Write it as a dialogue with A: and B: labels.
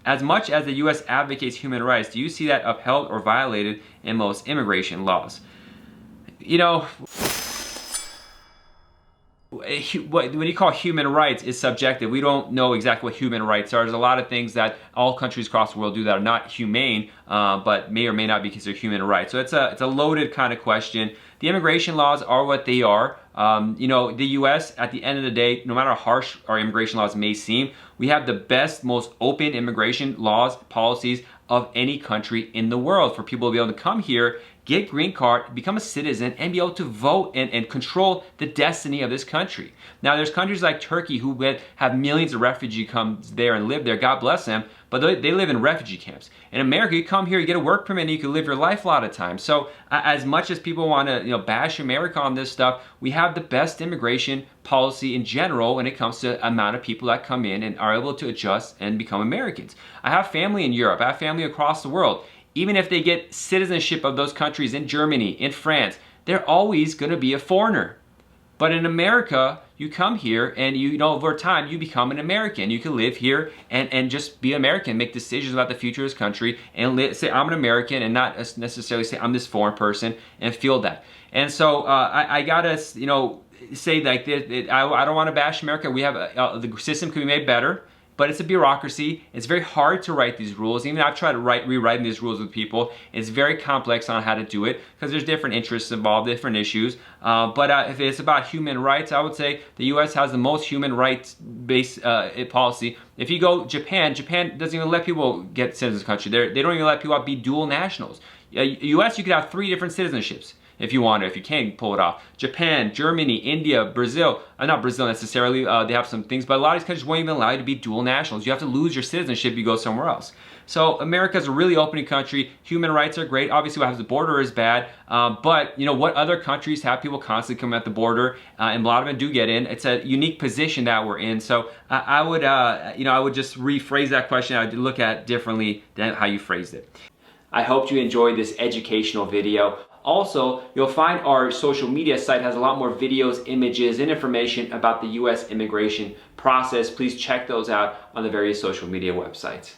A: As much as the U.S. advocates human rights, do you see that upheld or violated in most immigration laws? You know, what you call human rights is subjective. We don't know exactly what human rights are. There's a lot of things that all countries across the world do that are not humane, but may or may not be considered human rights. So it's a loaded kind of question. The immigration laws are what they are. You know, the U.S., at the end of the day, no matter how harsh our immigration laws may seem, we have the best, most open immigration laws, policies of any country in the world for people to be able to come here, get green card, become a citizen, and be able to vote and control the destiny of this country. Now, there's countries like Turkey who have millions of refugees come there and live there, God bless them, but they live in refugee camps. In America, you come here, you get a work permit, and you can live your life a lot of times. So as much as people want to bash America on this stuff, we have the best immigration policy in general when it comes to amount of people that come in and are able to adjust and become Americans. I have family in Europe, I have family across the world. Even if they get citizenship of those countries in Germany, in France, they're always going to be a foreigner. But in America, you come here and over time you become an American. You can live here and just be American, make decisions about the future of this country, and say I'm an American and not necessarily say I'm this foreign person and feel that. And so I gotta say like this, I don't want to bash America. We have the system can be made better. But it's a bureaucracy. It's very hard to write these rules. Even I've tried to rewriting these rules with people. It's very complex on how to do it because there's different interests involved, different issues. But if it's about human rights, I would say the U.S. has the most human rights-based policy. If you go Japan doesn't even let people get citizens of the country. They don't even let people be dual nationals. U.S. you could have 3 different citizenships. If you want to, if you can pull it off. Japan, Germany, India, Brazil, not Brazil necessarily, they have some things, but a lot of these countries won't even allow you to be dual nationals. You have to lose your citizenship if you go somewhere else. So America's a really open country. Human rights are great. Obviously what happens at the border is bad, but what other countries have people constantly coming at the border, and a lot of them do get in. It's a unique position that we're in. So I would just rephrase that question. I'd look at it differently than how you phrased it. I hope you enjoyed this educational video. Also, you'll find our social media site has a lot more videos, images, and information about the U.S. immigration process. Please check those out on the various social media websites.